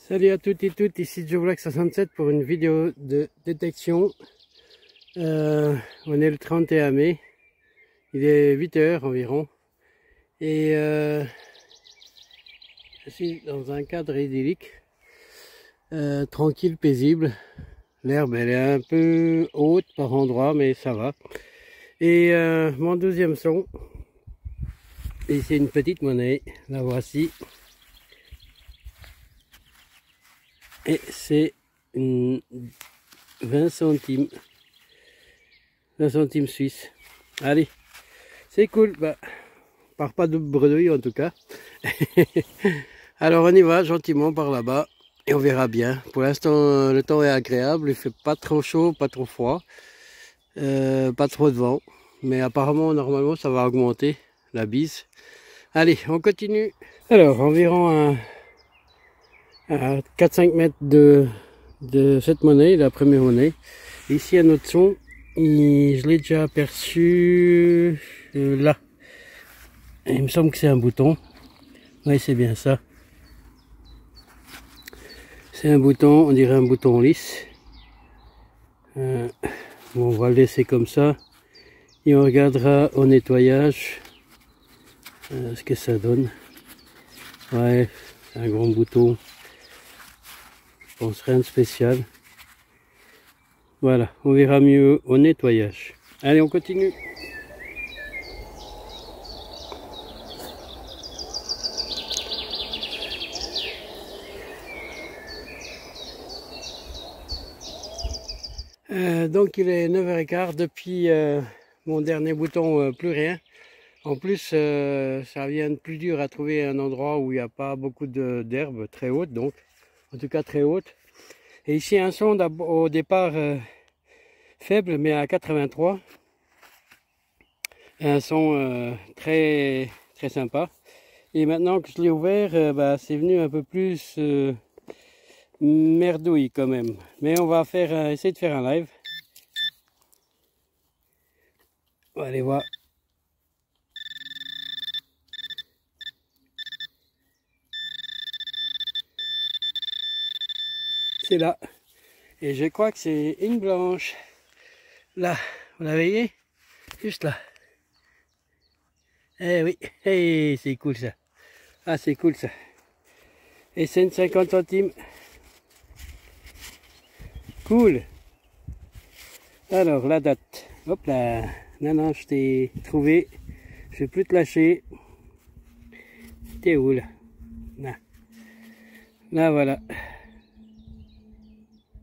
Salut à toutes et toutes, ici Joe Black 67 pour une vidéo de détection. On est le 31 mai, il est 8 h environ et je suis dans un cadre idyllique, tranquille, paisible. L'herbe elle est un peu haute par endroits mais ça va. Et mon deuxième son, et c'est une petite monnaie, la voici. Et c'est une 20 centimes. 20 centimes suisse. Allez, c'est cool. Bah, on part pas de bredouille en tout cas. Alors on y va gentiment par là-bas et on verra bien. Pour l'instant, le temps est agréable. Il fait pas trop chaud, pas trop froid. Pas trop de vent. Mais apparemment, normalement, ça va augmenter la bise. Allez, on continue. Alors, environ à 4-5 mètres de cette monnaie, la première monnaie. Ici, un autre son, je l'ai déjà aperçu là. Il me semble que c'est un bouton. Oui, c'est bien ça. C'est un bouton, on dirait un bouton lisse. Bon, on va le laisser comme ça. Et on regardera au nettoyage ce que ça donne. Ouais, c'est un grand bouton. Je pense rien de spécial. Voilà, on verra mieux au nettoyage. Allez, on continue. Donc il est 9 h 15 depuis mon dernier bouton, plus rien. En plus, ça vient de plus dur à trouver un endroit où il n'y a pas beaucoup d'herbe très haute, donc en tout cas très haute. Et ici un son au départ faible, mais à 83. Un son très sympa. Et maintenant que je l'ai ouvert, bah, c'est venu un peu plus merdouille quand même. Mais on va essayer de faire un live. On va aller voir. C'est là. Et je crois que c'est une blanche. Là, vous la voyez? Juste là. Eh oui, hey, c'est cool ça. Ah, c'est cool ça. Et c'est une 50 centimes. Cool. Alors, la date. Hop là. Non, je t'ai trouvé. Je vais plus te lâcher. T'es où là? Là, voilà.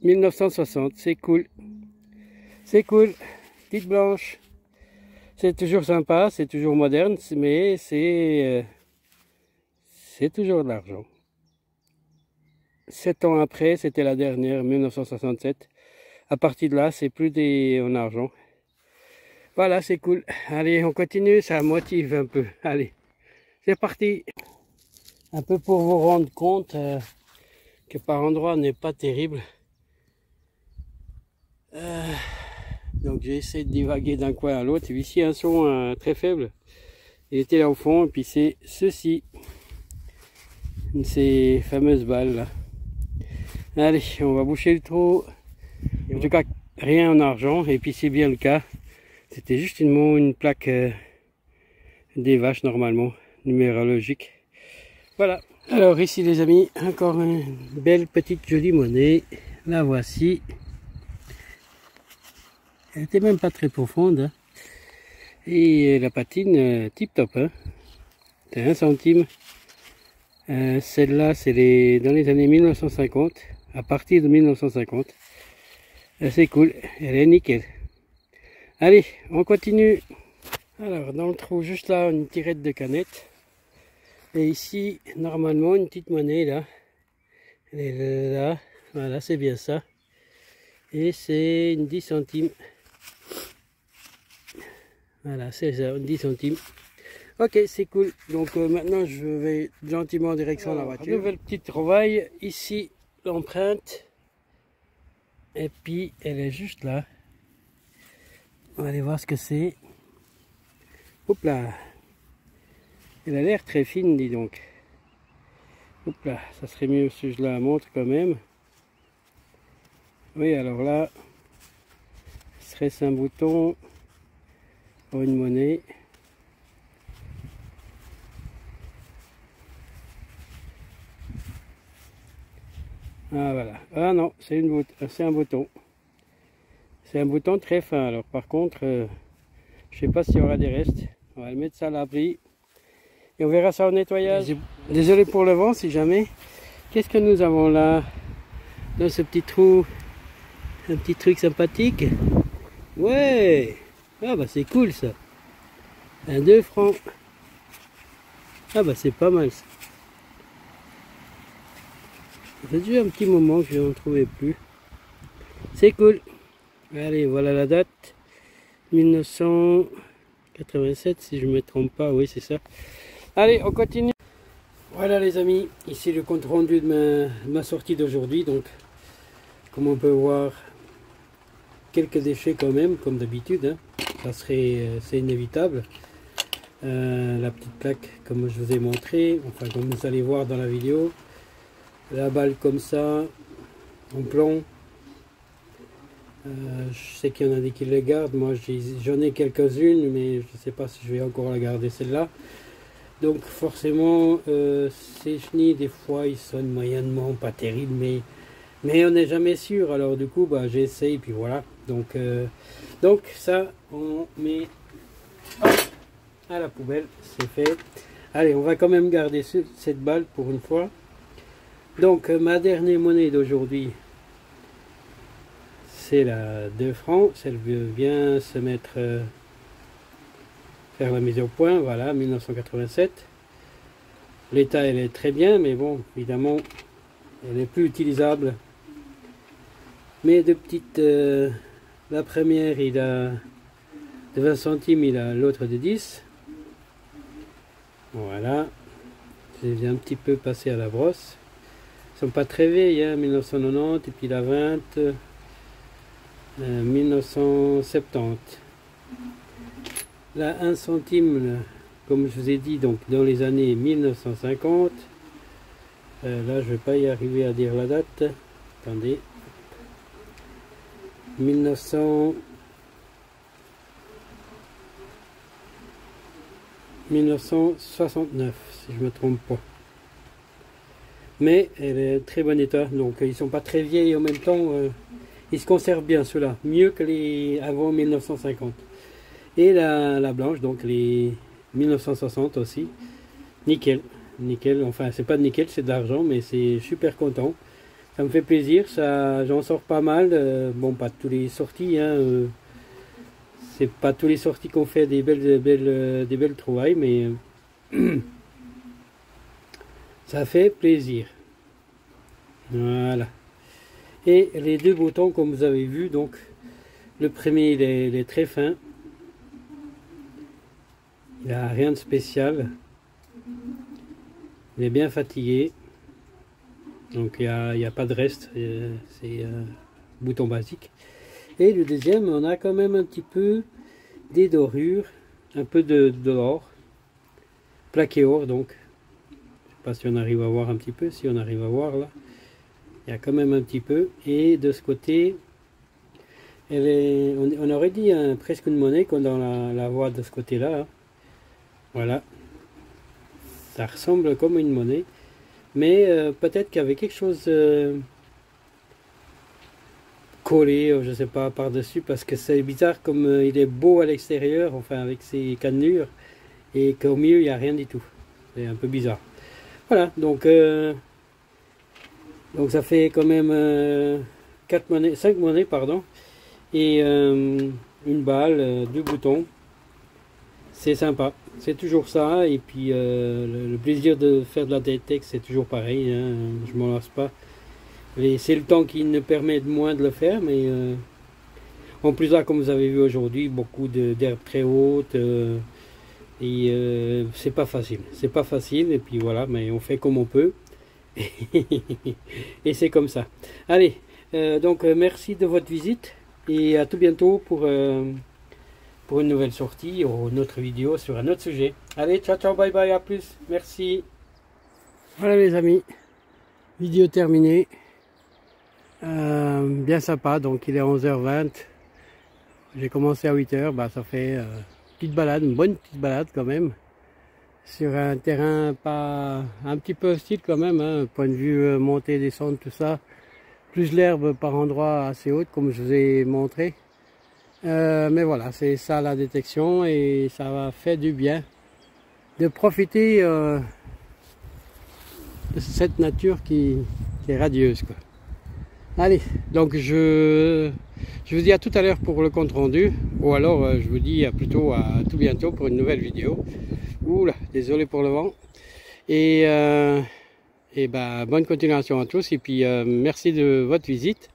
1960, c'est cool. C'est cool. Petite blanche. C'est toujours sympa, c'est toujours moderne, mais c'est toujours de l'argent. 7 ans après, c'était la dernière, 1967. À partir de là, c'est plus en argent. Voilà, c'est cool. Allez, on continue, ça motive un peu. Allez, c'est parti. Un peu pour vous rendre compte que par endroit n'est pas terrible. Donc j'ai essayé de divaguer d'un coin à l'autre. Ici un son très faible. Il était là au fond, et puis c'est ceci. Ces fameuses balles là. Allez, on va boucher le trou. En tout cas, rien en argent, et puis c'est bien le cas. C'était juste une plaque des vaches normalement, numérologique. Voilà. Alors ici les amis, encore une belle petite jolie monnaie. La voici. Elle était même pas très profonde. Hein. Et la patine tip top. Hein. C'est 1 centime. Celle-là, c'est dans les années 1950. À partir de 1950. C'est cool. Elle est nickel. Allez, on continue. Alors, dans le trou, juste là, une tirette de canette. Et ici, normalement, une petite monnaie là. Elle est là. Voilà, c'est bien ça. Et c'est une 10 centimes. Voilà, c'est ça, 10 centimes. Ok, c'est cool. Donc maintenant, je vais gentiment en direction de la voiture. Nouvelle petite trouvaille. Ici, l'empreinte. Et puis, elle est juste là. On va aller voir ce que c'est. Hop là. Elle a l'air très fine, dis donc. Hop là, ça serait mieux si je la montre quand même. Oui, alors là, serait-ce un bouton pour une monnaie? Ah voilà. Ah non, c'est un bouton. C'est un bouton très fin. Alors par contre, je sais pas s'il y aura des restes. On va le mettre ça à l'abri. Et on verra ça au nettoyage. Désolé pour le vent si jamais. Qu'est-ce que nous avons là? Dans ce petit trou. Un petit truc sympathique. Ouais. Ah bah c'est cool ça. Un 2 francs. Ah bah c'est pas mal ça. Ça fait déjà un petit moment que je n'en trouvais plus. C'est cool. Allez, voilà la date. 1987, si je ne me trompe pas. Oui, c'est ça. Allez, on continue. Voilà les amis. Ici le compte rendu de ma sortie d'aujourd'hui. Donc, comme on peut voir, quelques déchets quand même, comme d'habitude. Hein. Ça serait, c'est inévitable. La petite plaque, comme je vous ai montré. Enfin, comme vous allez voir dans la vidéo. La balle comme ça, en plomb. Je sais qu'il y en a des qui les gardent. Moi, j'en ai quelques-unes, mais je ne sais pas si je vais encore la garder celle-là. Donc, forcément, ces chenilles, des fois, ils sonnent moyennement, pas terrible, mais on n'est jamais sûr. Alors, du coup, bah, j'essaye, puis voilà. Donc, ça, on met à la poubelle. C'est fait. Allez, on va quand même garder cette balle pour une fois. Donc ma dernière monnaie d'aujourd'hui, c'est la 2 francs. Elle vient se mettre, faire la mise au point, voilà, 1987. L'état, elle est très bien, mais bon, évidemment, elle n'est plus utilisable. Mais de petites, la première, il a de 20 centimes, il a l'autre de 10. Voilà, j'ai un petit peu passé à la brosse. Ils sont pas très vieilles, hein, 1990 et puis la 20, 1970. La 1 centime, comme je vous ai dit, donc dans les années 1950. Là, je vais pas y arriver à dire la date. Attendez. 1969, si je me trompe pas. Mais elle est très bon état, donc ils sont pas très vieilles en même temps, ils se conservent bien ceux-là, mieux que les avant 1950. Et la blanche, donc les 1960 aussi, nickel, enfin c'est pas de nickel, c'est de l'argent, mais c'est super content, ça me fait plaisir, ça, j'en sors pas mal, bon pas tous les sorties, hein, c'est pas tous les sorties qu'on fait des belles trouvailles, mais ça fait plaisir. Voilà. Et les deux boutons, comme vous avez vu, donc le premier il est très fin. Il n'a rien de spécial. Il est bien fatigué. Donc il n'y a pas de reste. C'est un bouton basique. Et le deuxième, on a quand même un petit peu des dorures. Un peu de l'or. Plaqué or donc. Pas si on arrive à voir un petit peu, si on arrive à voir là, il y a quand même un petit peu. Et de ce côté, on aurait dit presque une monnaie quand on la voit de ce côté là, hein. Voilà, ça ressemble comme une monnaie, mais peut-être qu'il y avait quelque chose collé, je sais pas, par dessus, parce que c'est bizarre comme il est beau à l'extérieur, enfin avec ses cannelures, et qu'au milieu il n'y a rien du tout. C'est un peu bizarre. Voilà, donc ça fait quand même 5 monnaies, pardon, et une balle, 2 boutons. C'est sympa, c'est toujours ça, et puis le plaisir de faire de la DTEX, c'est toujours pareil, hein, je m'en lasse pas. C'est le temps qui ne permet de moins de le faire, mais en plus là, comme vous avez vu aujourd'hui, beaucoup d'herbes très hautes, et c'est pas facile, et puis voilà, mais on fait comme on peut, et c'est comme ça. Allez, donc merci de votre visite, et à tout bientôt pour une nouvelle sortie ou une autre vidéo sur un autre sujet. Allez, ciao, ciao, bye bye, à plus, merci. Voilà les amis, Vidéo terminée. Bien sympa, donc il est 11h20. J'ai commencé à 8h, bah, ça fait petite balade, une bonne petite balade quand même. Sur un terrain pas un petit peu hostile quand même, hein, point de vue montée, descente, tout ça. Plus l'herbe par endroits assez haute comme je vous ai montré. Mais voilà, c'est ça la détection et ça va faire du bien de profiter de cette nature qui est radieuse, quoi. Allez, donc je vous dis à tout à l'heure pour le compte rendu, ou alors je vous dis plutôt à tout bientôt pour une nouvelle vidéo. Oula, désolé pour le vent. Et ben, bonne continuation à tous et puis merci de votre visite.